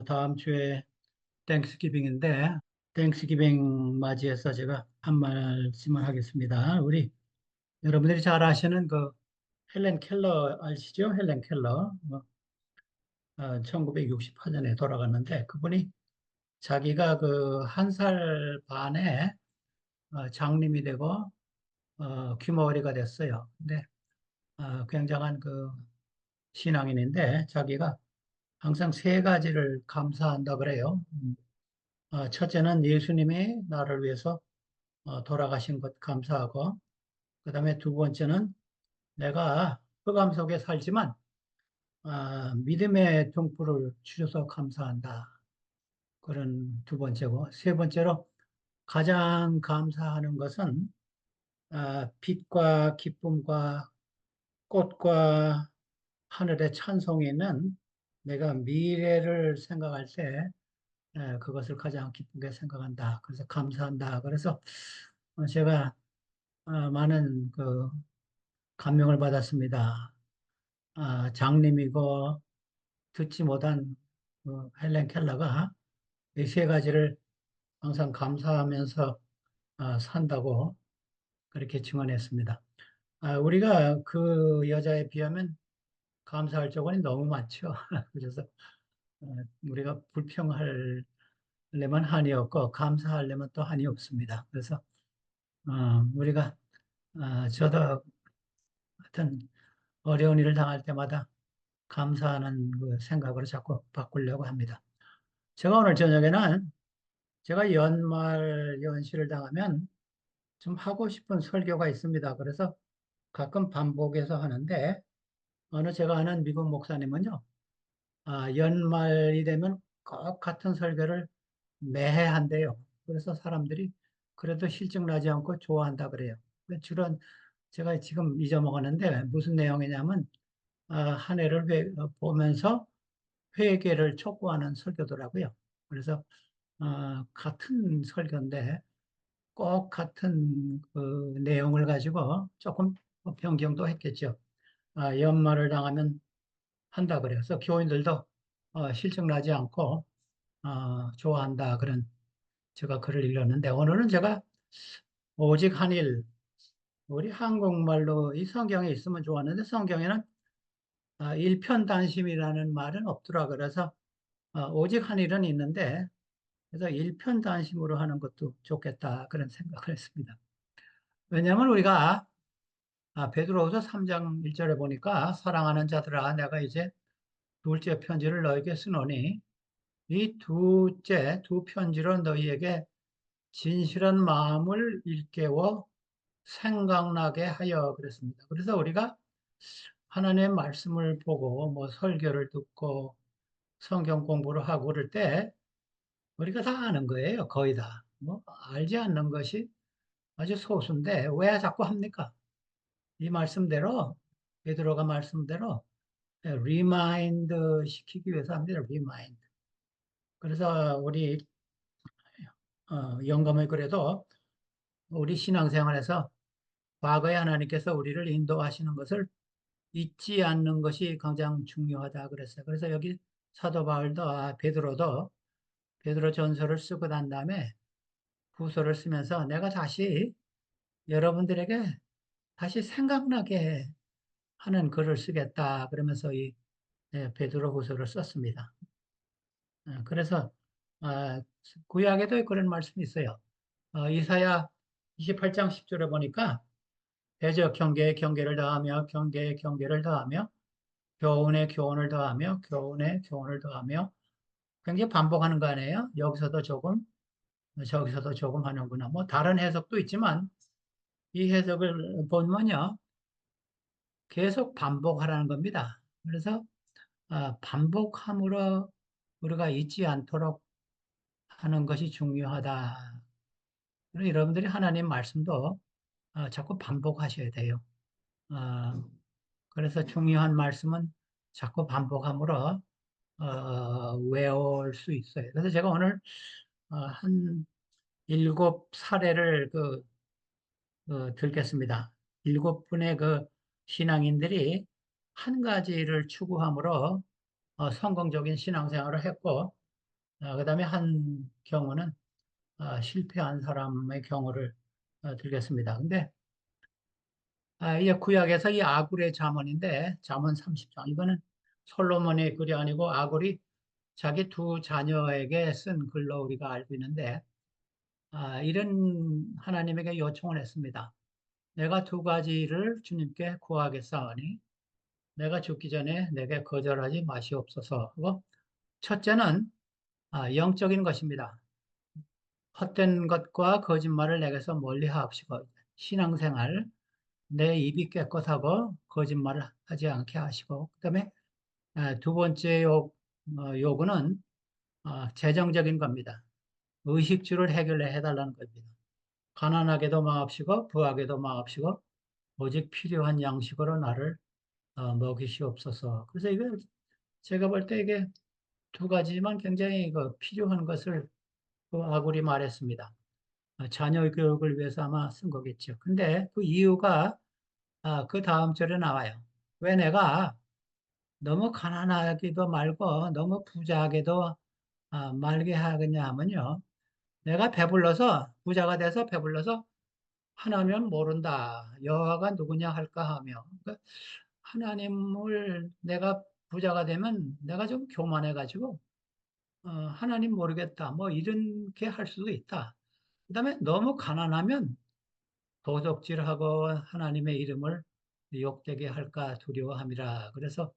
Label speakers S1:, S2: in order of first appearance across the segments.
S1: 다음 주에 땡스기빙인데, 땡스기빙 맞이해서 제가 한 말씀을 하겠습니다. 우리 여러분들이 잘 아시는 그 헬렌 켈러 아시죠? 헬렌 켈러. 1968년에 돌아갔는데 그분이 자기가 그 한 살 반에 장님이 되고 귀머거리가 됐어요. 근데 굉장한 그 신앙인인데 자기가 항상 세 가지를 감사한다 그래요. 첫째는 예수님이 나를 위해서 돌아가신 것 감사하고, 그 다음에 두 번째는 내가 흑암 속에 살지만 믿음의 등불을 주셔서 감사한다. 그런 두 번째고, 세 번째로 가장 감사하는 것은 빛과 기쁨과 꽃과 하늘의 찬송이 있는 내가 미래를 생각할 때 그것을 가장 기쁘게 생각한다. 그래서 감사한다. 그래서 제가 많은 그 감명을 받았습니다. 장님이고 듣지 못한 헬렌 켈러가 이 세 가지를 항상 감사하면서 산다고 그렇게 증언했습니다. 우리가 그 여자에 비하면 감사할 조건이 너무 많죠. 그래서 어, 우리가 불평하려면 한이 없고 감사하려면 또 한이 없습니다. 그래서 우리가 저도 하여튼 어려운 일을 당할 때마다 감사하는 그 생각으로 자꾸 바꾸려고 합니다. 제가 오늘 저녁에는 제가 연말 연시를 당하면 좀 하고 싶은 설교가 있습니다. 그래서 가끔 반복해서 하는데 어느 제가 아는 미국 목사님은요, 연말이 되면 꼭 같은 설교를 매해 한대요. 그래서 사람들이 그래도 실증 나지 않고 좋아한다 그래요. 주로 제가 지금 잊어먹었는데 무슨 내용이냐면 한 해를 보면서 회개를 촉구하는 설교더라고요. 그래서 같은 설교인데 꼭 같은 그 내용을 가지고 조금 변경도 했겠죠. 연말을 당하면 한다 그래서 교인들도 실증 나지 않고 좋아한다 그런 제가 글을 읽었는데 오늘은 제가 오직 한 일, 우리 한국말로 이 성경에 있으면 좋았는데 성경에는 일편단심이라는 말은 없더라 그래서 오직 한 일은 있는데 그래서 일편단심으로 하는 것도 좋겠다 그런 생각을 했습니다. 왜냐하면 우리가 베드로후서 3장 1절에 보니까 사랑하는 자들아 내가 이제 둘째 편지를 너에게 쓰노니 이 둘째 두 편지로 너희에게 진실한 마음을 일깨워 생각나게 하여 그랬습니다. 그래서 우리가 하나님의 말씀을 보고 뭐 설교를 듣고 성경 공부를 하고 그럴 때 우리가 다 아는 거예요. 거의 다. 뭐 알지 않는 것이 아주 소수인데 왜 자꾸 합니까? 이 말씀대로 베드로가 말씀대로 리마인드 시키기 위해서 합니다. 리마인드. 그래서 우리 영감의 글에도 우리 신앙생활에서 과거에 하나님께서 우리를 인도하시는 것을 잊지 않는 것이 가장 중요하다 그랬어요. 그래서 여기 사도 바울도 베드로도 베드로 전서를 쓰고 난 다음에 후서를 쓰면서 내가 다시 여러분들에게 다시 생각나게 하는 글을 쓰겠다 그러면서 이 베드로 후서를 썼습니다. 그래서 아, 구약에도 그런 말씀이 있어요. 이사야 28장 10절에 보니까 대적 경계에 경계를 더하며 경계에 경계를 더하며 교훈에 교훈을 더하며 교훈에 교훈을 더하며 굉장히 반복하는 거 아니에요? 여기서도 조금 저기서도 조금 하는구나. 뭐 다른 해석도 있지만 이 해석을 보면요 계속 반복하라는 겁니다. 그래서 반복함으로 우리가 잊지 않도록 하는 것이 중요하다. 그리고 여러분들이 하나님 말씀도 자꾸 반복하셔야 돼요. 어, 그래서 중요한 말씀은 자꾸 반복함으로 외울 수 있어요. 그래서 제가 오늘 한 일곱 사례를 들겠습니다. 일곱 분의 그 신앙인들이 한 가지를 추구함으로 성공적인 신앙생활을 했고 그다음에 한 경우는 실패한 사람의 경우를 들겠습니다. 근데 이제 구약에서 이 아굴의 잠언인데 잠언 30장 이거는 솔로몬의 글이 아니고 아굴이 자기 두 자녀에게 쓴 글로 우리가 알고 있는데 이런 하나님에게 요청을 했습니다. 내가 두 가지를 주님께 구하겠사오니 내가 죽기 전에 내게 거절하지 마시옵소서 하고 첫째는 영적인 것입니다. 헛된 것과 거짓말을 내게서 멀리 하옵시고 신앙생활 내 입이 깨끗하고 거짓말을 하지 않게 하시고 그다음에 두 번째 요구는 재정적인 겁니다. 의식주를 해결해 해달라는 겁니다. 가난하게도 마옵시고 부하게도 마옵시고 오직 필요한 양식으로 나를 먹이시옵소서. 그래서 이거 제가 볼 때 이게 두 가지지만 굉장히 필요한 것을 그 아굴이 말했습니다. 자녀 교육을 위해서 아마 쓴 거겠죠. 근데 그 이유가 그 다음 절에 나와요. 왜 내가 너무 가난하기도 말고 너무 부자하게도 말게 하겠냐 하면요. 내가 배불러서 부자가 돼서 배불러서 하나님은 모른다. 여호와가 누구냐 할까 하며 그러니까 하나님을 내가 부자가 되면 내가 좀 교만해가지고 하나님 모르겠다. 뭐 이렇게 할 수도 있다. 그다음에 너무 가난하면 도적질하고 하나님의 이름을 욕되게 할까 두려워함이라. 그래서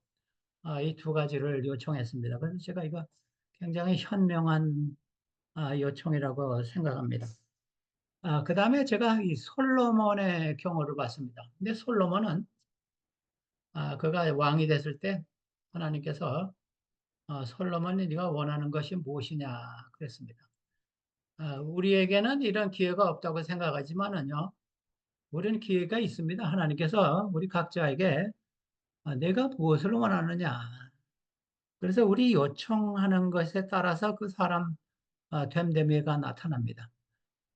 S1: 이 두 가지를 요청했습니다. 그래서 제가 이거 굉장히 현명한 요청이라고 생각합니다. 그 다음에 제가 이 솔로몬의 경우를 봤습니다. 근데 솔로몬은 그가 왕이 됐을 때 하나님께서 솔로몬이 네가 원하는 것이 무엇이냐 그랬습니다. 우리에게는 이런 기회가 없다고 생각하지만은요, 우리는 기회가 있습니다. 하나님께서 우리 각자에게 내가 무엇을 원하느냐. 그래서 우리 요청하는 것에 따라서 그 사람 됨됨이가 나타납니다.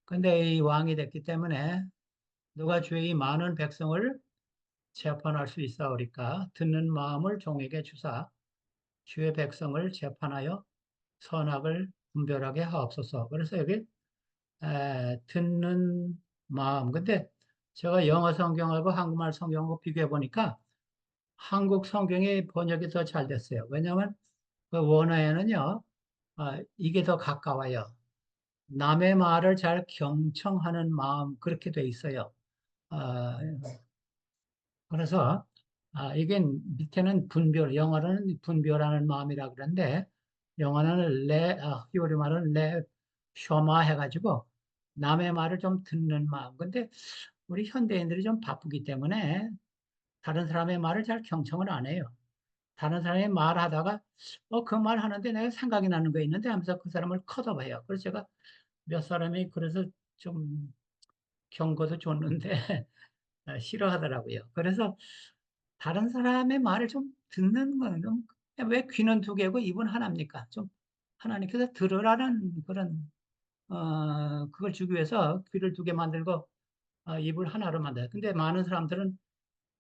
S1: 근데 이 왕이 됐기 때문에 누가 주의 많은 백성을 재판할 수 있사오리까 듣는 마음을 종에게 주사 주의 백성을 재판하여 선악을 분별하게 하옵소서. 그래서 여기 듣는 마음. 근데 제가 영어 성경하고 한국말 성경하고 비교해 보니까 한국 성경의 번역이 더 잘 됐어요. 왜냐하면 그 원어에는요, 이게 더 가까워요. 남의 말을 잘 경청하는 마음 그렇게 돼 있어요. 아, 그래서 이게 밑에는 분별, 영어로는 분별하는 마음이라 그러는데 영어는 히브리 말은 레 쇼마 해가지고 남의 말을 좀 듣는 마음. 근데 우리 현대인들이 좀 바쁘기 때문에 다른 사람의 말을 잘 경청을 안 해요. 다른 사람이 말하다가 그 말 하는데 내가 생각이 나는 거 있는데 하면서 그 사람을 컷오버해요. 그래서 제가 몇 사람이 그래서 좀 경고도 줬는데 싫어하더라고요. 그래서 다른 사람의 말을 좀 듣는 거는 왜 귀는 두 개고 입은 하나입니까? 좀 하나님께서 들으라는 그런 그걸 주기 위해서 귀를 두 개 만들고 입을 하나로 만들어요. 근데 많은 사람들은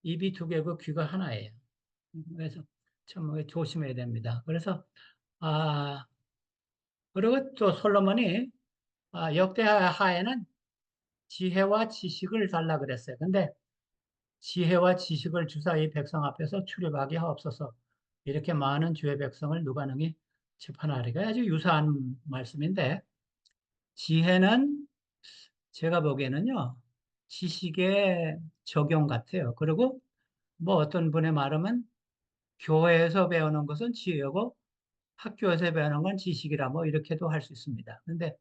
S1: 입이 두 개고 귀가 하나예요. 그래서 참 조심해야 됩니다. 그래서 아 그리고 또 솔로몬이 역대하에는 지혜와 지식을 달라 그랬어요. 근데 지혜와 지식을 주사 이 백성 앞에서 출입하게 하옵소서. 이렇게 많은 주의 백성을 누가 능히 재판하리가 아주 유사한 말씀인데 지혜는 제가 보기에는요 지식의 적용 같아요. 그리고 뭐 어떤 분의 말하면 교회에서 배우는 것은 지혜고 학교에서 배우는 건 지식이라 뭐 이렇게도 할 수 있습니다. 근데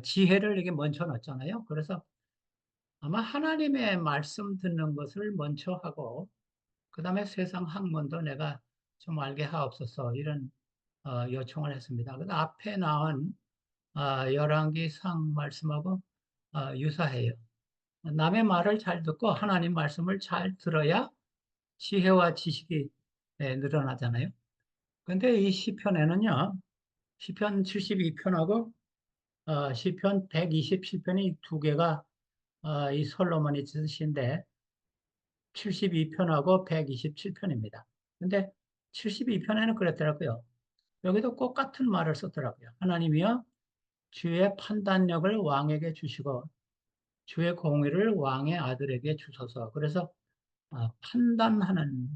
S1: 지혜를 이게 먼저 넣었잖아요. 그래서 아마 하나님의 말씀 듣는 것을 먼저 하고 그 다음에 세상 학문도 내가 좀 알게 하옵소서 이런 요청을 했습니다. 그 앞에 나온 열왕기상 말씀하고 유사해요. 남의 말을 잘 듣고 하나님 말씀을 잘 들어야 지혜와 지식이 늘어나잖아요. 근데 이 시편에는요, 시편 72편하고 시편 127편이 두 개가 이 솔로몬이 쓰신데 72편하고 127편입니다. 근데 72편에는 그랬더라고요. 여기도 꼭 같은 말을 썼더라고요. 하나님이여 주의 판단력을 왕에게 주시고 주의 공의를 왕의 아들에게 주소서. 그래서 판단하는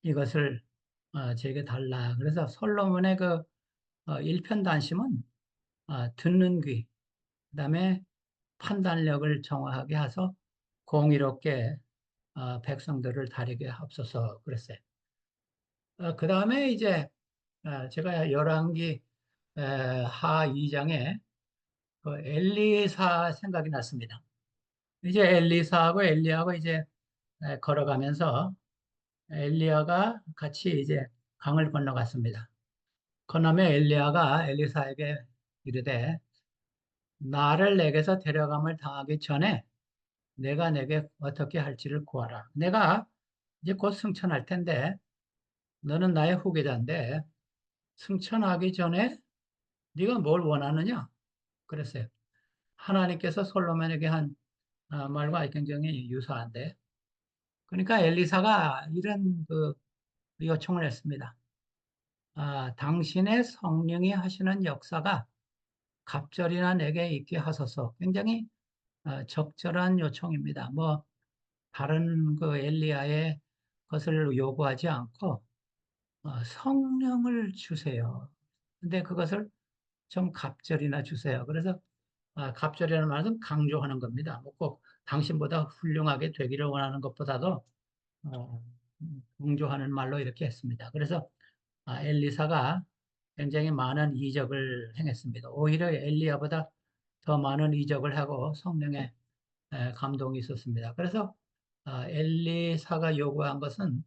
S1: 이것을 제게 달라. 그래서 솔로몬의 그 일편단심은 듣는 귀, 그다음에 판단력을 정확하게 해서 공의롭게 백성들을 다리게 하옵소서 그랬어요. 그다음에 이제 제가 열왕기 하 2장에 그 엘리사 생각이 났습니다. 이제 엘리사하고 엘리야하고 이제 걸어가면서 엘리야가 같이 이제 강을 건너갔습니다. 건너면 엘리야가 엘리사에게 이르되 나를 내게서 데려감을 당하기 전에 내가 내게 어떻게 할지를 구하라. 내가 이제 곧 승천할 텐데 너는 나의 후계자인데 승천하기 전에 네가 뭘 원하느냐? 그랬어요. 하나님께서 솔로몬에게 한 말과 굉장히 유사한데 그러니까 엘리사가 이런 그 요청을 했습니다. 당신의 성령이 하시는 역사가 갑절이나 내게 있게 하소서. 굉장히 적절한 요청입니다. 뭐 다른 그 엘리야의 것을 요구하지 않고 성령을 주세요. 근데 그것을 좀 갑절이나 주세요. 그래서 갑절이라는 말은 강조하는 겁니다. 뭐꼭 당신보다 훌륭하게 되기를 원하는 것보다도 어, 강조하는 말로 이렇게 했습니다. 그래서 엘리사가 굉장히 많은 이적을 행했습니다. 오히려 엘리야보다 더 많은 이적을 하고 성령의 감동이 있었습니다. 그래서 엘리사가 요구한 것은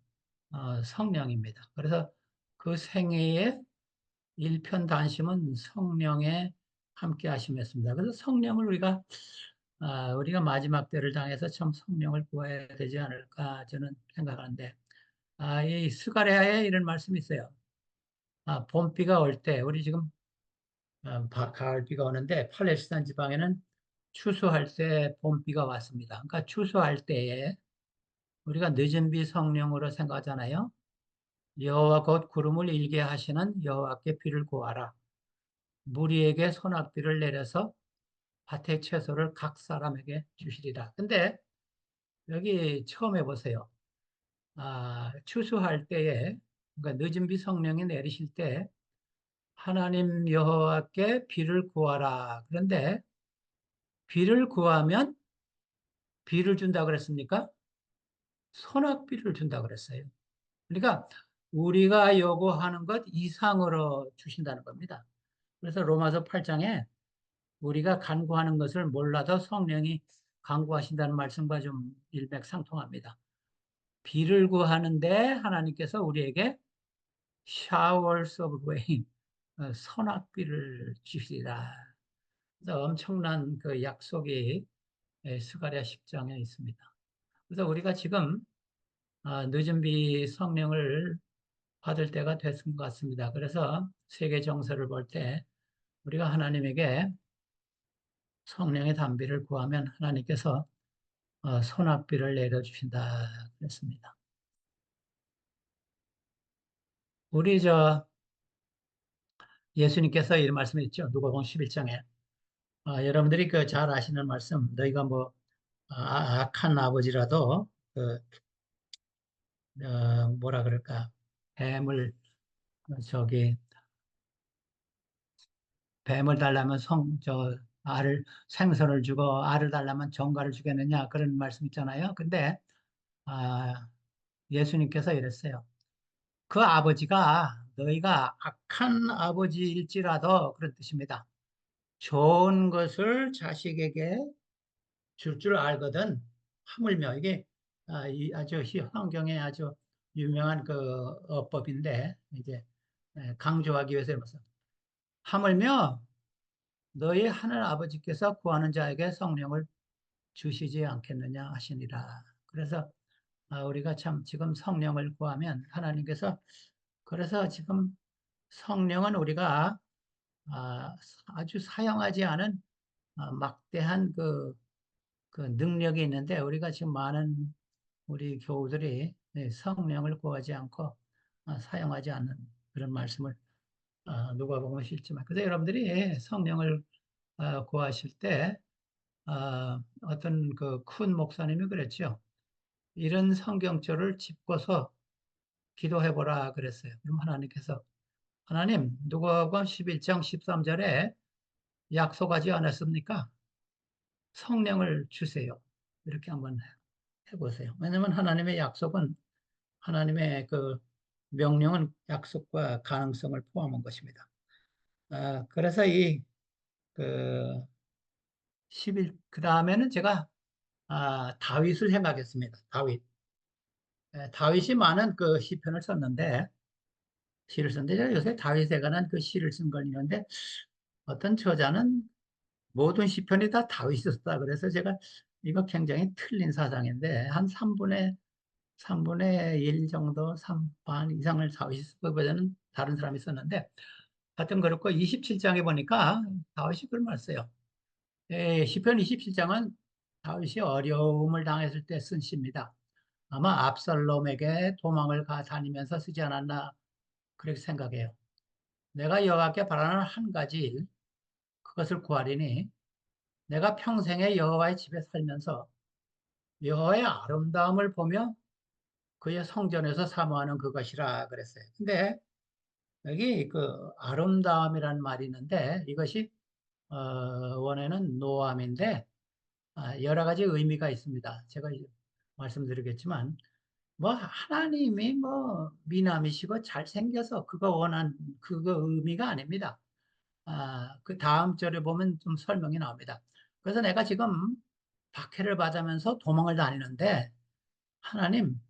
S1: 성령입니다. 그래서 그 생애의 일편단심은 성령에 함께 하심이었습니다. 그래서 성령을 우리가 마지막 때를 당해서 참 성령을 구해야 되지 않을까 저는 생각하는데 이 스가랴에 이런 말씀이 있어요. 봄비가 올 때 우리 지금 가을비가 오는데 팔레스타인 지방에는 추수할 때 봄비가 왔습니다. 그러니까 추수할 때에 우리가 늦은 비 성령으로 생각하잖아요. 여호와 곧 구름을 일게 하시는 여호와께 비를 구하라. 무리에게 소낙비를 내려서 밭의 채소를 각 사람에게 주시리라. 근데 여기 처음 해보세요. 추수할 때에, 그러니까 늦은 비 성령이 내리실 때 하나님 여호와께 비를 구하라. 그런데 비를 구하면 비를 준다 그랬습니까? 소낙비를 준다 그랬어요. 그러니까 우리가 요구하는 것 이상으로 주신다는 겁니다. 그래서 로마서 8장에 우리가 간구하는 것을 몰라도 성령이 간구하신다는 말씀과 좀 일맥상통합니다. 비를 구하는데 하나님께서 우리에게 showers of rain, 선악비를 주시리라. 그래서 엄청난 그 약속이 스가랴 10장에 있습니다. 그래서 우리가 지금 늦은 비 성령을 받을 때가 됐은 것 같습니다. 그래서 세계 정서를 볼 때 우리가 하나님에게 성령의 단비를 구하면 하나님께서 소낙비를 내려주신다 그랬습니다. 우리 예수님께서 이런 말씀했죠. 누가복음 11장에 여러분들이 그 잘 아시는 말씀, 너희가 뭐 악한 아버지라도 그 뭐라 그럴까 뱀을 저기 뱀을 달라면 알을 생선을 주고 알을 달라면 정갈을 주겠느냐 그런 말씀 있잖아요. 근데 아, 예수님께서 이랬어요. 그 아버지가 너희가 악한 아버지일지라도 그런 뜻입니다. 좋은 것을 자식에게 줄 줄 알거든. 하물며 이게 아주 성경에 아주 유명한 그 어법인데 이제 강조하기 위해서 해서 하물며 너희 하늘 아버지께서 구하는 자에게 성령을 주시지 않겠느냐 하시니라. 그래서 우리가 참 지금 성령을 구하면 하나님께서 그래서 지금 성령은 우리가 아주 사용하지 않은 막대한 그 능력이 있는데 우리가 지금 많은 우리 교우들이 성령을 구하지 않고 사용하지 않는. 그런 말씀을 누가복음은 싫지만, 그래서 여러분들이 성령을 구하실 때 어떤 그 큰 목사님이 그랬죠. 이런 성경절을 짚고서 기도해보라 그랬어요. 그럼 하나님께서, 하나님, 누가복음 11장 13절에 약속하지 않았습니까? 성령을 주세요. 이렇게 한번 해보세요. 왜냐하면 하나님의 약속은, 하나님의 그 명령은 약속과 가능성을 포함한 것입니다. 그래서 그 11, 그 다음에는 제가 다윗을 생각했습니다. 다윗. 다윗이 많은 그 시편을 썼는데, 시를 썼는데, 제가 요새 다윗에 관한 그 시를 쓴 걸 있는데, 어떤 저자는 모든 시편이 다 다윗이 썼다. 그래서 제가 이거 굉장히 틀린 사상인데, 한 3분의 1 정도, 3반 이상을 다윗이 쓰고보다는 다른 사람이 썼는데, 하여튼 그렇고 27장에 보니까 다윗이 그런 말 써요. 시편 27장은 다윗이 어려움을 당했을 때 쓴 시입니다. 아마 압살롬에게 도망을 다니면서 쓰지 않았나 그렇게 생각해요. 내가 여호와께 바라는 한 가지 일, 그것을 구하리니 내가 평생에 여호와의 집에 살면서 여호와의 아름다움을 보며 그의 성전에서 사모하는 그것이라 그랬어요. 근데 여기 그 아름다움이라는 말이 있는데 이것이 원어는 노암인데 여러 가지 의미가 있습니다. 제가 말씀드리겠지만 뭐 하나님이 뭐 미남이시고 잘생겨서 그거 그거 의미가 아닙니다. 그 다음 절에 보면 좀 설명이 나옵니다. 그래서 내가 지금 박해를 받으면서 도망을 다니는데 하나님,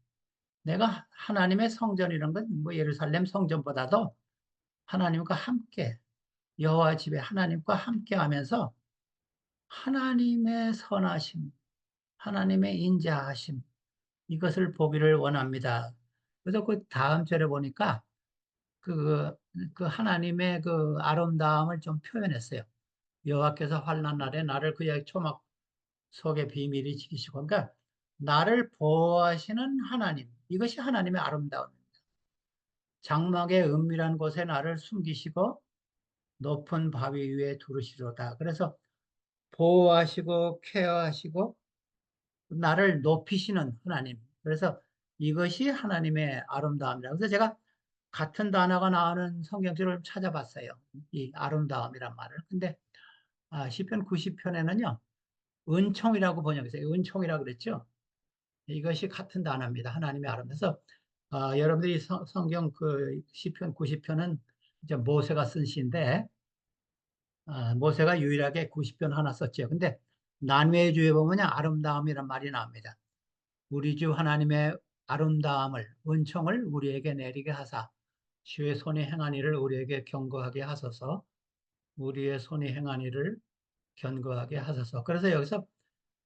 S1: 내가 하나님의 성전 이런 건 뭐 예루살렘 성전보다도 하나님과 함께 여호와 집에 하나님과 함께 하면서 하나님의 선하심, 하나님의 인자하심 이것을 보기를 원합니다. 그래서 그 다음 절에 보니까 그, 그 하나님의 그 아름다움을 좀 표현했어요. 여호와께서 환난 날에 나를 그의 초막 속에 비밀히 지키시고, 그러니까 나를 보호하시는 하나님, 이것이 하나님의 아름다움입니다. 장막의 은밀한 곳에 나를 숨기시고 높은 바위 위에 두르시로다. 그래서 보호하시고 케어하시고 나를 높이시는 하나님. 그래서 이것이 하나님의 아름다움이라. 그래서 제가 같은 단어가 나오는 성경책을 찾아봤어요. 이 아름다움이란 말을. 근데 시편 90편에는요. 은총이라고 번역했어요. 은총이라고 그랬죠. 이것이 같은 단어입니다. 하나님의 아름다움. 그래서 여러분들이 성경 그 시편 90편은 이제 모세가 쓴 시인데 모세가 유일하게 90편 하나 썼죠. 근데 난회의 주에 보면 아름다움이란 말이 나옵니다. 우리 주 하나님의 아름다움을 은총을 우리에게 내리게 하사 주의 손이 행한 일을 우리에게 경고하게 하소서. 우리의 손이 행한 일을 견고하게 하소서. 그래서 여기서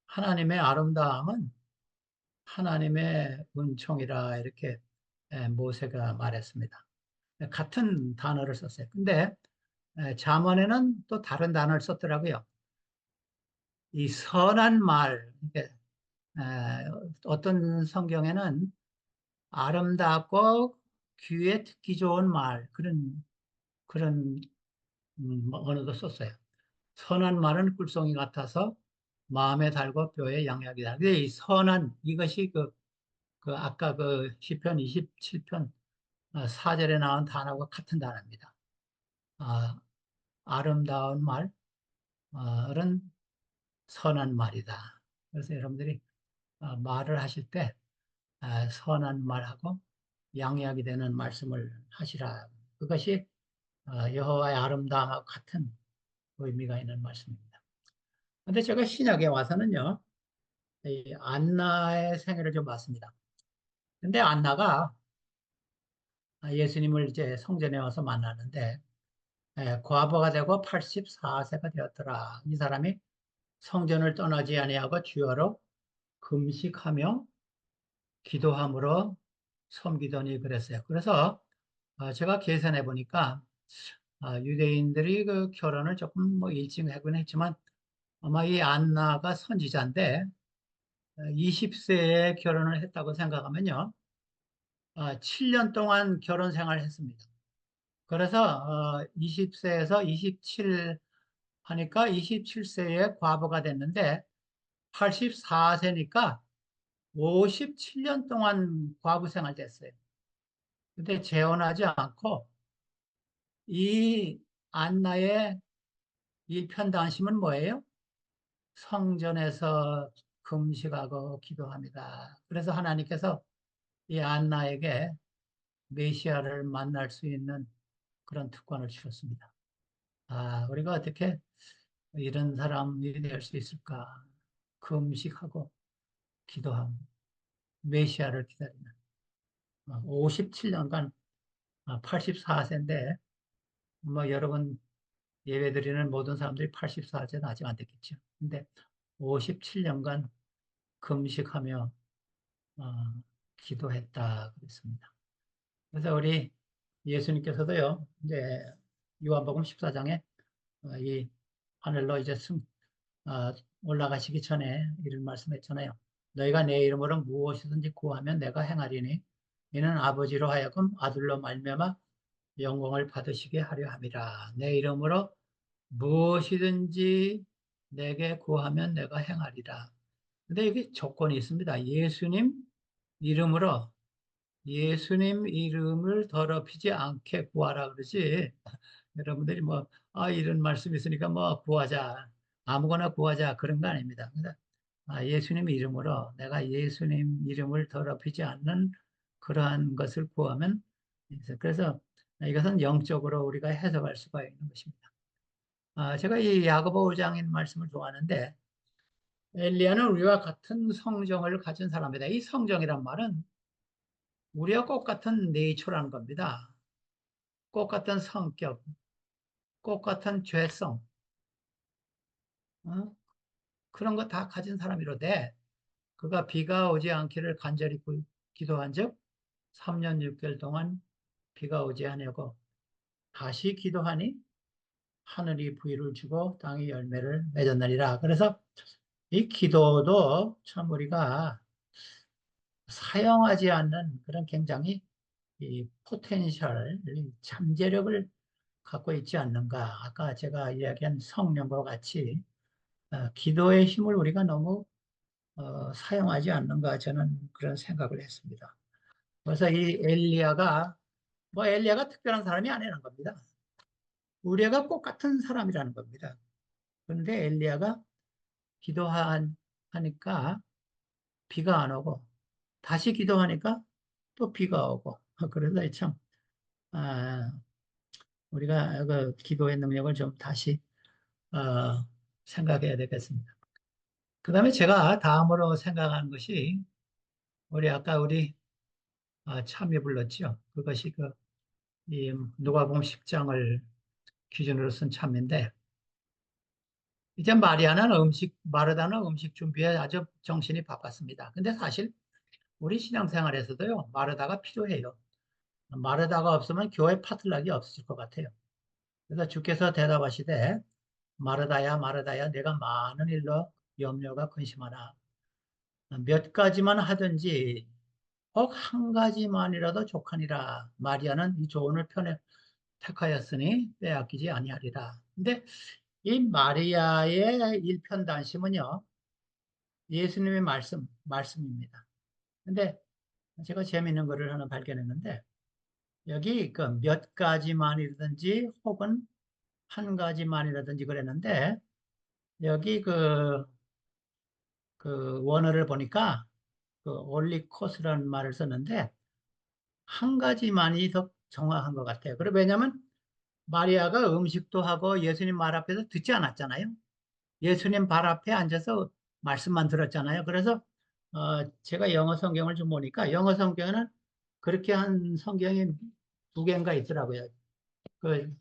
S1: 하나님의 아름다움은 하나님의 은총이라 이렇게 모세가 말했습니다. 같은 단어를 썼어요. 근데 잠언에는 또 다른 단어를 썼더라고요. 이 선한 말, 어떤 성경에는 아름답고 귀에 듣기 좋은 말, 그런 언어도 썼어요. 선한 말은 꿀송이 같아서 마음에 달고 뼈에 양약이다. 근데 이 선한, 이것이 그 아까 그 시편 27편 4절에 나온 단어가 같은 단어입니다. 아, 아름다운 말은 선한 말이다. 그래서 여러분들이 말을 하실 때 선한 말하고 양약이 되는 말씀을 하시라. 그것이 여호와의 아름다움하고 같은 의미가 있는 말씀입니다. 근데 제가 신약에 와서는요, 이 안나의 생애를 좀 봤습니다. 근데 안나가 예수님을 이제 성전에 와서 만났는데, 과부가 되고 84세가 되었더라. 이 사람이 성전을 떠나지 아니하고 주여로 금식하며 기도함으로 섬기더니 그랬어요. 그래서 제가 계산해 보니까 유대인들이 그 결혼을 조금 뭐 일찍 하긴 했지만 아마 이 안나가 선지자인데 20세에 결혼을 했다고 생각하면요. 7년 동안 결혼 생활을 했습니다. 그래서 20세에서 27 하니까 27세에 과부가 됐는데 84세니까 57년 동안 과부 생활됐어요. 근데 재혼하지 않고 이 안나의 일편단심은 뭐예요? 성전에서 금식하고 기도합니다. 그래서 하나님께서 이 안나에게 메시아를 만날 수 있는 그런 특권을 주셨습니다. 아, 우리가 어떻게 이런 사람이 될 수 있을까? 금식하고 기도하고 메시아를 기다리는 57년간 84세인데 뭐 여러분 예배드리는 모든 사람들이 84세는 아직 안 됐겠죠. 근데 57년간 금식하며 어, 기도했다 그랬습니다. 그래서 우리 예수님께서도요, 이제 요한복음 14장에 이 하늘로 이제 어, 올라가시기 전에 이런 말씀했잖아요. 너희가 내 이름으로 무엇이든지 구하면 내가 행하리니 이는 아버지로 하여금 아들로 말미암아 영광을 받으시게 하려 함이라. 내 이름으로 무엇이든지 내게 구하면 내가 행하리라. 근데 여기 조건이 있습니다. 이름으로 예수님 이름을 더럽히지 않게 구하라 그러지. 여러분들이 뭐, 이런 말씀 있으니까 뭐 구하자. 아무거나 구하자. 그런 거 아닙니다. 그래서 예수님 이름으로 내가 예수님 이름을 더럽히지 않는 그러한 것을 구하면 그래서 이것은 영적으로 우리가 해석할 수가 있는 것입니다. 제가 이 야고보 5장인 말씀을 좋아하는데 엘리야는 우리와 같은 성정을 가진 사람이다. 이 성정이란 말은 우리와 똑같은 네이처라는 겁니다. 똑같은 성격, 똑같은 죄성, 어? 그런 거 다 가진 사람이로되 그가 비가 오지 않기를 간절히 기도한 즉 3년 6개월 동안 비가 오지 아니하고 다시 기도하니 하늘이 부위를 주고 땅이 열매를 맺었느니라. 그래서 이 기도도 참 우리가 사용하지 않는 그런 굉장히 이 포텐셜, 잠재력을 갖고 있지 않는가. 아까 제가 이야기한 성령과 같이 기도의 힘을 우리가 너무 사용하지 않는가 저는 그런 생각을 했습니다. 그래서 이 엘리야가 특별한 사람이 아니라는 겁니다. 우리가 똑같은 사람이라는 겁니다. 그런데 엘리야가 기도하니까 비가 안 오고 다시 기도하니까 또 비가 오고 그래서 참 아, 우리가 그 기도의 능력을 좀 다시 어, 생각해야 되겠습니다. 그 다음에 제가 다음으로 생각하는 것이 우리 참여 불렀죠. 그것이 이 누가복음 10장을 기준으로 쓴 참인데 이제 마르다는 음식 준비에 아주 정신이 바빴습니다. 근데 사실 우리 신앙생활에서도요, 마르다가 필요해요. 마르다가 없으면 교회 파틀락이 없을 것 같아요. 그래서 주께서 대답하시되 마르다야 마르다야 내가 많은 일로 염려가 근심하나 몇 가지만 하든지 꼭 한 가지만이라도 족하니라. 마리아는 이 조언을 편에 택하였으니 빼앗기지 아니하리라. 근데 이 마리아의 일편단심은요, 예수님의 말씀입니다. 근데 제가 재미있는 거를 하나 발견했는데, 여기 그 몇 가지만이라든지 혹은 한 가지만이라든지 그랬는데, 여기 그 원어를 보니까 그 only course라는 말을 썼는데, 한 가지만이 더 정확한 것 같아요. 그래, 왜냐면 마리아가 음식도 하고 예수님 말 앞에서 듣지 않았잖아요. 예수님 발 앞에 앉아서 말씀만 들었잖아요. 그래서 제가 영어 성경을 좀 보니까 영어 성경에는 그렇게 한 성경이 두 개인가 있더라고요. 그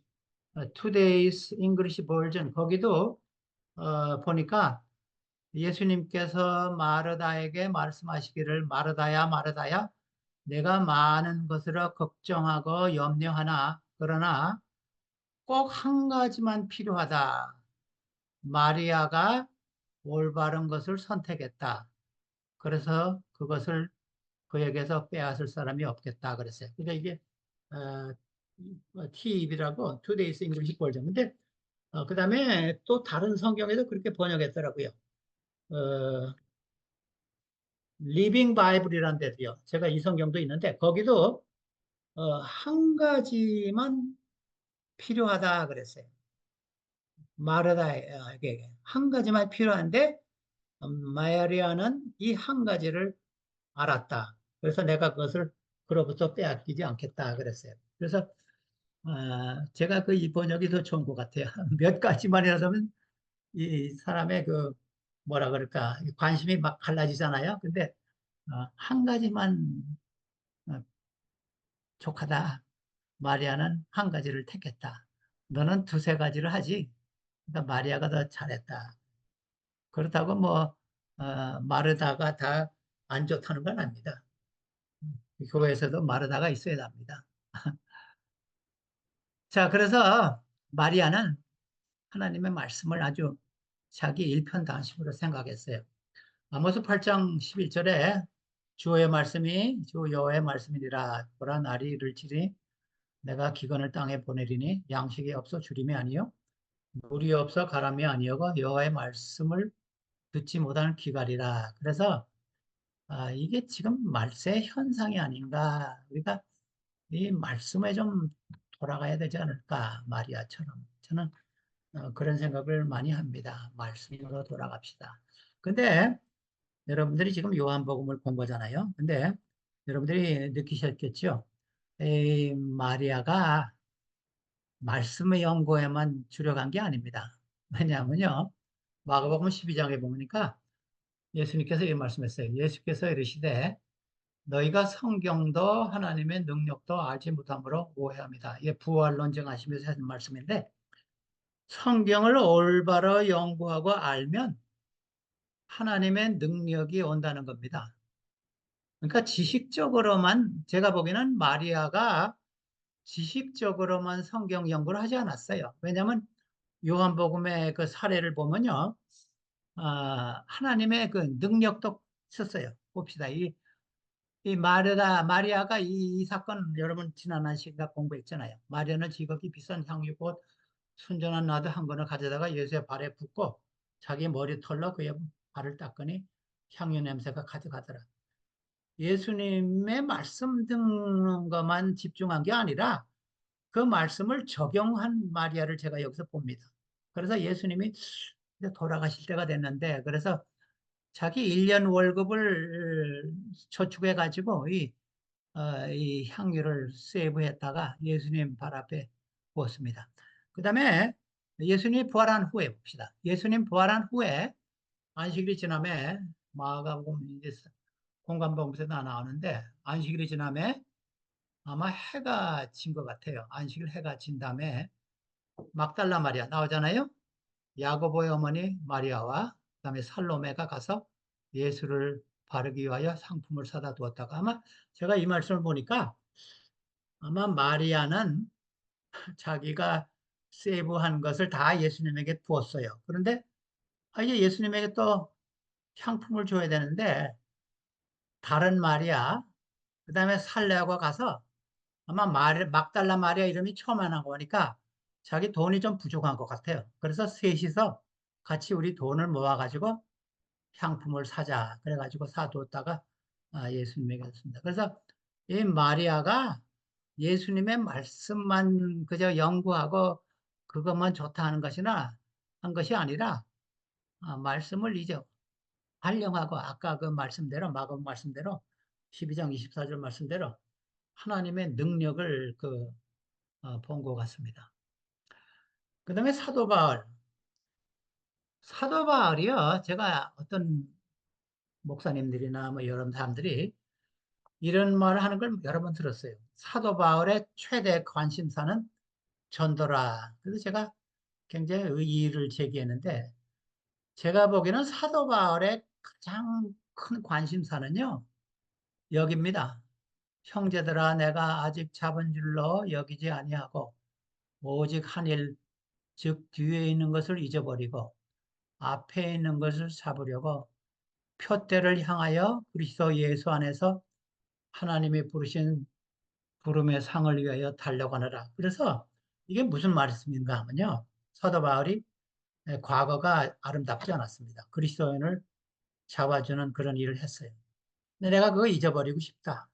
S1: Today's English Version 거기도 보니까 예수님께서 마르다에게 말씀하시기를 마르다야 마르다야 내가 많은 것으로 걱정하고 염려하나 그러나 꼭 한 가지만 필요하다. 마리아가 올바른 것을 선택했다. 그래서 그것을 그에게서 빼앗을 사람이 없겠다 그랬어요. 그러니까 이게 TEV라고 Today's English Version. 근데 그 다음에 또 다른 성경에도 그렇게 번역했더라고요. 어, 리빙 바이블이라는 데도요. 제가 이 성경도 있는데 거기도 한 가지만 필요하다 그랬어요. 마르다에게 한 가지만 필요한데 마리아는 이 한 가지를 알았다. 그래서 내가 그것을 그로부터 빼앗기지 않겠다 그랬어요. 그래서 제가 그 이 번역이 더 좋은 것 같아요. 몇 가지만이라면 이 사람의 그 뭐라 그럴까 관심이 막 갈라지잖아요. 근데 한 가지만 어, 족하다. 마리아는 한 가지를 택했다. 너는 두세 가지를 하지. 그러니까 마리아가 더 잘했다. 그렇다고 뭐 마르다가 다 안 좋다는 건 아닙니다. 교회에서도 마르다가 있어야 합니다. 자, 그래서 마리아는 하나님의 말씀을 아주 자기 일편단심으로 생각했어요. 아모스 8장 11절에 주의 말씀이 주 여호와의 말씀이니라. 보라 날이 이를지니 내가 기근을 땅에 보내리니 양식이 없어 주림이 아니요 물이 없어 가람이 아니어고 여호와의 말씀을 듣지 못하는 기갈이라. 그래서 이게 지금 말세 현상이 아닌가. 우리가 이 말씀에 좀 돌아가야 되지 않을까. 마리아처럼. 저는 그런 생각을 많이 합니다. 말씀으로 돌아갑시다. 근데 여러분들이 지금 요한복음을 본 거잖아요. 근데 여러분들이 느끼셨겠죠? 이 마리아가 말씀의 연구에만 주력한 게 아닙니다. 왜냐하면요. 마가복음 12장에 보니까 예수님께서 이 말씀했어요. 예수께서 이르시되 너희가 성경도 하나님의 능력도 알지 못함으로 오해합니다. 이게 부활 논증하시면서 하신 말씀인데 성경을 올바로 연구하고 알면 하나님의 능력이 온다는 겁니다. 그러니까 지식적으로만 제가 보기에는 마리아가 지식적으로만 성경 연구를 하지 않았어요. 왜냐하면 요한복음의 그 사례를 보면요. 하나님의 그 능력도 있었어요. 봅시다. 이 마리아가 이 사건 여러분 지난 한 시간 공부했잖아요. 마리아는 지극히 비싼 향유 곧 순전한 나드 한 권을 가져다가 예수의 발에 붓고 자기 머리 털로 그의 발을 닦으니 향유 냄새가 가져가더라. 예수님의 말씀 듣는 것만 집중한 게 아니라 그 말씀을 적용한 마리아를 제가 여기서 봅니다. 그래서 예수님이 이제 돌아가실 때가 됐는데 그래서 자기 1년 월급을 저축해 가지고 이 향유를 세이브했다가 예수님 발 앞에 부었습니다. 그 다음에 예수님이 부활한 후에 봅시다. 예수님 부활한 후에 안식일이 지남에 마가복음 이제 공간복음에서 다 나오는데 안식일이 지남에 아마 해가 진 것 같아요. 안식일 해가 진 다음에 막달라 마리아 나오잖아요. 야고보의 어머니 마리아와 그다음에 살로메가 가서 예수를 바르기 위하여 상품을 사다 두었다가 아마 제가 이 말씀을 보니까 아마 마리아는 자기가 세이브한 것을 다 예수님에게 부었어요. 그런데 이제 예수님에게 또 향품을 줘야 되는데 다른 마리아 그다음에 살레아가 가서 아마 막달라 마리아 이름이 처음 하는 거니까 자기 돈이 좀 부족한 것 같아요. 그래서 셋이서 같이 우리 돈을 모아가지고 향품을 사자. 그래가지고 사두었다가 예수님에게 줬습니다. 그래서 이 마리아가 예수님의 말씀만 그저 연구하고 그것만 좋다 하는 것이나 한 것이 아니라 말씀을 이제 활용하고 아까 그 말씀대로 마가복 말씀대로 12장 24절 말씀대로 하나님의 능력을 본 것 같습니다. 그 다음에 사도 바울. 사도 바울이요. 제가 어떤 목사님들이나 뭐 여러 사람들이 이런 말을 하는 걸 여러 번 들었어요. 사도 바울의 최대 관심사는 전도라. 그래서 제가 굉장히 의의를 제기했는데 제가 보기에는 사도 바울의 가장 큰 관심사는요. 여기입니다. 형제들아 내가 아직 잡은 줄로 여기지 아니하고 오직 한 일, 즉 뒤에 있는 것을 잊어버리고 앞에 있는 것을 잡으려고 표대를 향하여 그리스도 예수 안에서 하나님이 부르신 부름의 상을 위하여 달려가느라. 그래서 이게 무슨 말씀인가 하면요. 사도 바울이 과거가 아름답지 않았습니다. 그리스도인을 잡아주는 그런 일을 했어요. 근데 내가 그거 잊어버리고 싶다.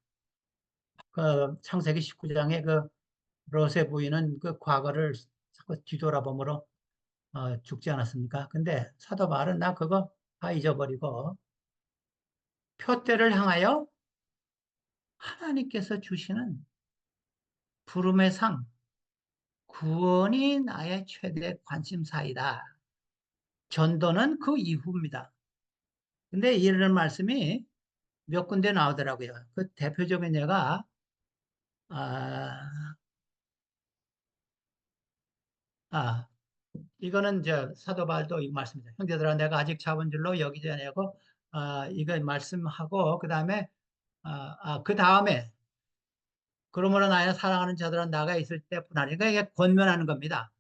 S1: 그 창세기 19장에 그 롯의 부인은 그 과거를 자꾸 뒤돌아보므로 죽지 않았습니까? 근데 사도 바울은 나 그거 다 잊어버리고 표대를 향하여 하나님께서 주시는 부름의 상, 구원이 나의 최대 관심사이다. 전도는 그 이후입니다. 근데 이런 말씀이 몇 군데 나오더라고요. 그 대표적인 예가 아, 아 이거는 저 사도 바울도 이 말씀입니다. 형제들아 내가 아직 잡은 줄로 여기지 아니하고 이거 말씀하고 그 다음에 그러므로 나의 사랑하는 자들은 나가 있을 때뿐 아니라 그러니까 이게 권면하는 겁니다.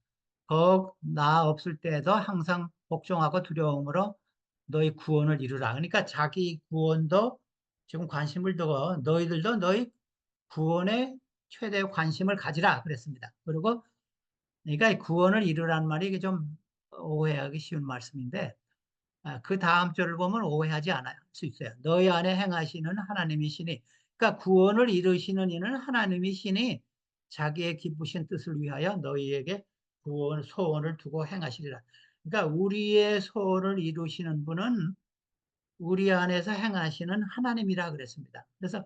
S1: 더욱 나 없을 때에도 항상 복종하고 두려움으로 너희 구원을 이루라. 그러니까 자기 구원도 지금 관심을 두고 너희들도 너희 구원에 최대 관심을 가지라 그랬습니다. 그리고 그러니까 이 구원을 이루라는 말이 이게 좀 오해하기 쉬운 말씀인데 그 다음 절을 보면 오해하지 않을 수 있어요. 너희 안에 행하시는 하나님이시니 그러니까 구원을 이루시는 이는 하나님이시니 자기의 기쁘신 뜻을 위하여 너희에게 구원 소원을 두고 행하시리라. 그러니까 우리의 소원을 이루시는 분은 우리 안에서 행하시는 하나님이라 그랬습니다. 그래서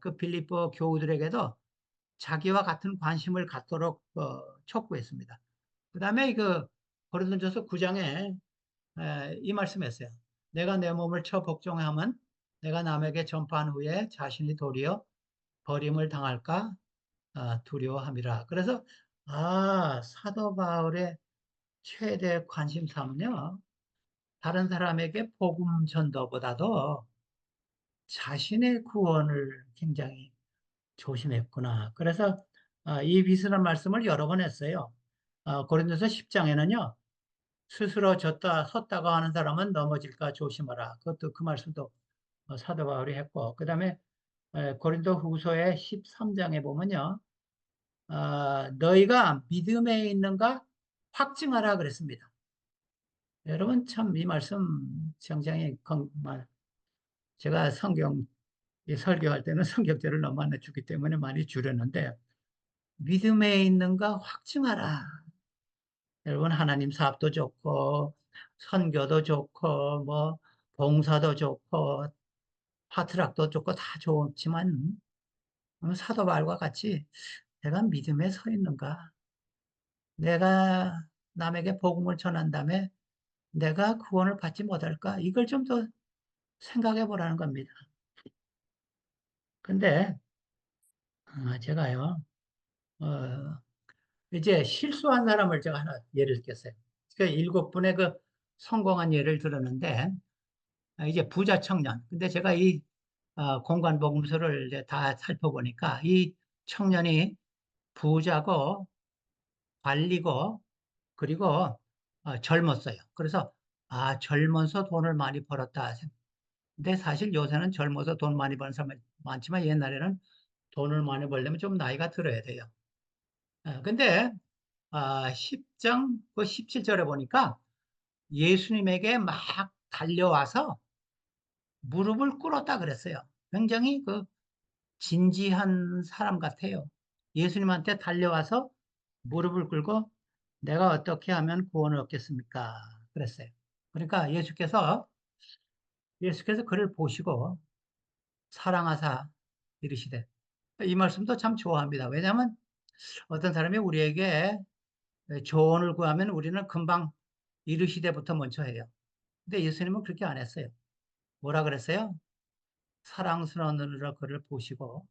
S1: 그 빌립보 교우들에게도 자기와 같은 관심을 갖도록 촉구했습니다. 그다음에 그 고린도전서 9장에 이 말씀했어요. 내가 내 몸을 쳐 복종하면 내가 남에게 전파한 후에 자신이 도리어 버림을 당할까 두려워함이라. 그래서 사도 바울의 최대 관심사는요. 다른 사람에게 복음 전도보다도 자신의 구원을 굉장히 조심했구나. 그래서 이 비슷한 말씀을 여러 번 했어요. 고린도서 10장에는요. 스스로 졌다 섰다고 하는 사람은 넘어질까 조심하라. 그것도 그 말씀도 사도 바울이 했고 그다음에 고린도 후서의 13장에 보면요. 너희가 믿음에 있는가 확증하라 그랬습니다. 여러분 참 이 말씀 굉장히 제가 성경 설교할 때는 성경절을 너무 많이 주기 때문에 많이 줄였는데 믿음에 있는가 확증하라. 여러분 하나님 사업도 좋고 선교도 좋고 뭐 봉사도 좋고 파트락도 좋고 다 좋지만 사도 바울과 같이 내가 믿음에 서 있는가? 내가 남에게 복음을 전한 다음에 내가 구원을 받지 못할까? 이걸 좀 더 생각해 보라는 겁니다. 근데 제가요 어, 이제 실수한 사람을 제가 하나 예를 들겠어요. 그 7분의 그 성공한 예를 들었는데 이제 부자 청년. 근데 제가 이 공간 복음서를 이제 다 살펴보니까 이 청년이 부자고 관리고 그리고 젊었어요. 그래서 젊어서 돈을 많이 벌었다. 근데 사실 요새는 젊어서 돈 많이 버는 사람이 많지만 옛날에는 돈을 많이 벌려면 좀 나이가 들어야 돼요. 근데 10장 그 17절에 보니까 예수님에게 막 달려와서 무릎을 꿇었다 그랬어요. 굉장히 그 진지한 사람 같아요. 예수님한테 달려와서 무릎을 꿇고 내가 어떻게 하면 구원을 얻겠습니까? 그랬어요. 그러니까 예수께서 그를 보시고 사랑하사 이르시되 이 말씀도 참 좋아합니다. 왜냐하면 어떤 사람이 우리에게 조언을 구하면 우리는 금방 이르시되부터 먼저 해요. 근데 예수님은 그렇게 안 했어요. 뭐라 그랬어요? 사랑스러운 눈으로 그를 보시고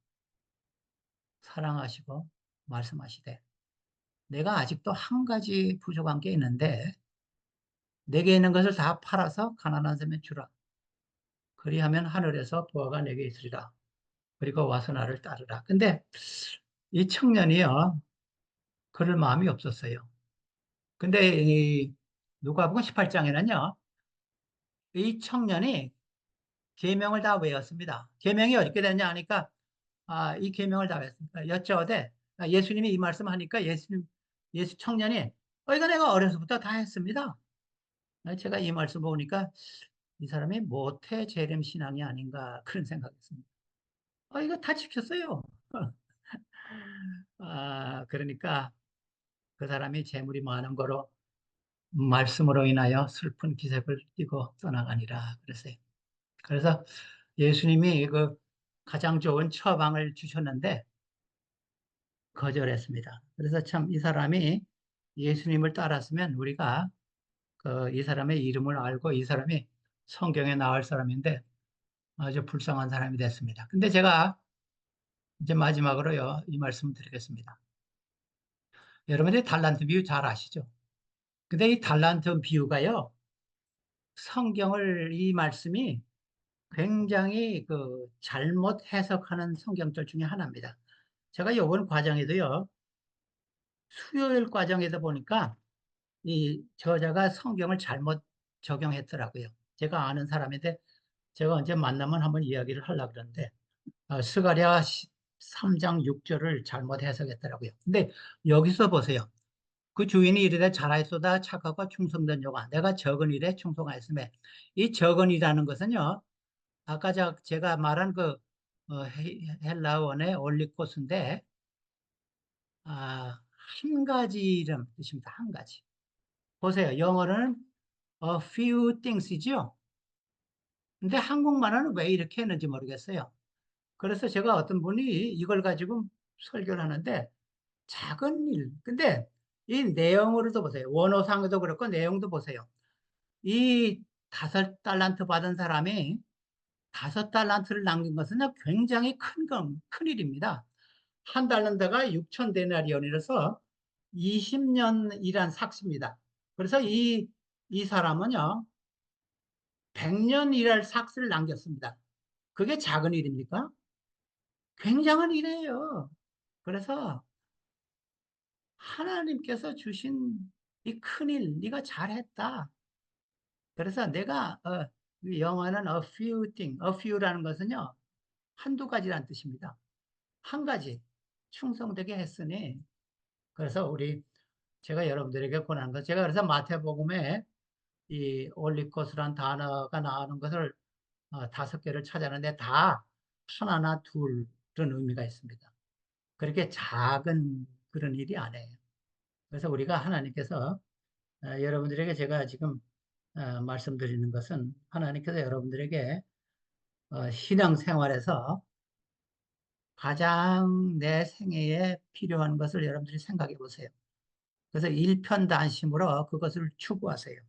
S1: 사랑하시고 말씀하시되 내가 아직도 한 가지 부족한 게 있는데 내게 있는 것을 다 팔아서 가난한 사람에 주라. 그리하면 하늘에서 부하가 내게 있으리라. 그리고 와서 나를 따르라. 근데 이 청년이요. 그럴 마음이 없었어요. 근데 이 누가복음 18장에는요. 이 청년이 계명을 다 외웠습니다. 계명이 어떻게 되냐 하니까 이 계명을 다 했습니다. 여쭤되 예수님이 이 말씀하니까 예수 청년이 이거 내가 어려서부터 다 했습니다. 제가 이 말씀 보니까 이 사람이 모태 재림 신앙이 아닌가 그런 생각했습니다. 이거 다 지켰어요. 그러니까 그 사람이 재물이 많은 거로 말씀으로 인하여 슬픈 기색을 띠고 떠나가니라 그랬어요. 그래서 예수님이 그 가장 좋은 처방을 주셨는데 거절했습니다. 그래서 참 이 사람이 예수님을 따랐으면 우리가 이 사람의 이름을 알고 이 사람이 성경에 나올 사람인데 아주 불쌍한 사람이 됐습니다. 근데 제가 이제 마지막으로요, 이 말씀 드리겠습니다. 여러분들이 달란트 비유 잘 아시죠? 근데 이 달란트 비유가요, 이 말씀이 굉장히 잘못 해석하는 성경절 중에 하나입니다. 제가 이번 과정에도요, 수요일 과정에서 보니까 이 저자가 성경을 잘못 적용했더라고요. 제가 아는 사람인데 제가 언제 만나면 한번 이야기를 하려고 그러는데 스가랴 3장 6절을 잘못 해석했더라고요. 근데 여기서 보세요. 그 주인이 이르되 잘하였도다 착하고 충성된 여가 내가 적은 일에 충성하였음에 이 적은 이라는 것은요. 아까 제가 말한 헬라어의 올리코스인데 한 가지 이름 뜻입니다. 한 가지. 보세요. 영어로는 a few things이죠. 근데 한국말은 왜 이렇게 했는지 모르겠어요. 그래서 제가 어떤 분이 이걸 가지고 설교를 하는데 작은 일. 근데 이 내용으로도 보세요. 원어상도 그렇고 내용도 보세요. 이 5달란트 받은 사람이 5달란트를 남긴 것은 굉장히 큰 일입니다. 한 달란트가 6천 데나리온이라서 20년 일한 삭스입니다. 그래서 이 사람은요, 100년 일할 삭스를 남겼습니다. 그게 작은 일입니까? 굉장한 일이에요. 그래서 하나님께서 주신 이 큰일, 네가 잘했다. 그래서 내가 이 영어는 a few thing, a few라는 것은요 한두 가지란 뜻입니다. 한 가지 충성되게 했으니 그래서 제가 여러분들에게 권하는 것 제가 그래서 마태복음에 이 올리코스란 단어가 나오는 것을 5개를 찾았는데 다 하나나 둘은 의미가 있습니다. 그렇게 작은 그런 일이 아니에요. 그래서 우리가 하나님께서 여러분들에게 제가 지금 말씀드리는 것은 하나님께서 여러분들에게 신앙생활에서 가장 내 생애에 필요한 것을 여러분들이 생각해 보세요. 그래서 일편단심으로 그것을 추구하세요.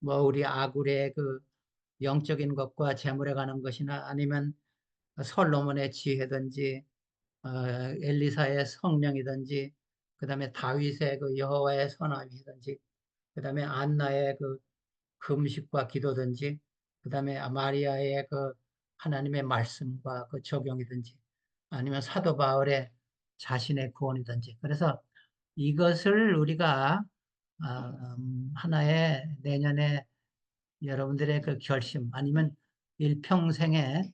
S1: 뭐 우리 아굴의 영적인 것과 재물에 관한 것이나 아니면 솔로몬의 지혜든지 엘리사의 성령이든지 그다음에 다윗의 여호와의 선함이든지 그다음에 안나의 금식과 기도든지 그다음에 마리아의 하나님의 말씀과 적용이든지 아니면 사도 바울의 자신의 구원이든지 그래서 이것을 우리가 하나의 내년에 여러분들의 결심 아니면 일평생의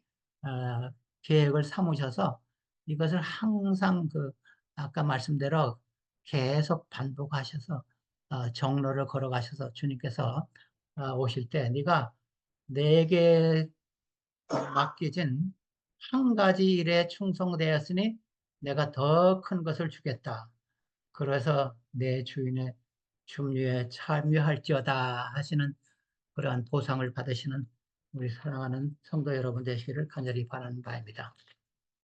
S1: 계획을 삼으셔서 이것을 항상 아까 말씀대로 계속 반복하셔서 정로를 걸어가셔서 주님께서 오실 때 네가 내게 맡겨진 한 가지 일에 충성되었으니 내가 더 큰 것을 주겠다. 그래서 내 주인의 중류에 참여할지어다 하시는 그러한 보상을 받으시는 우리 사랑하는 성도 여러분 되시기를 간절히 바라는 바입니다.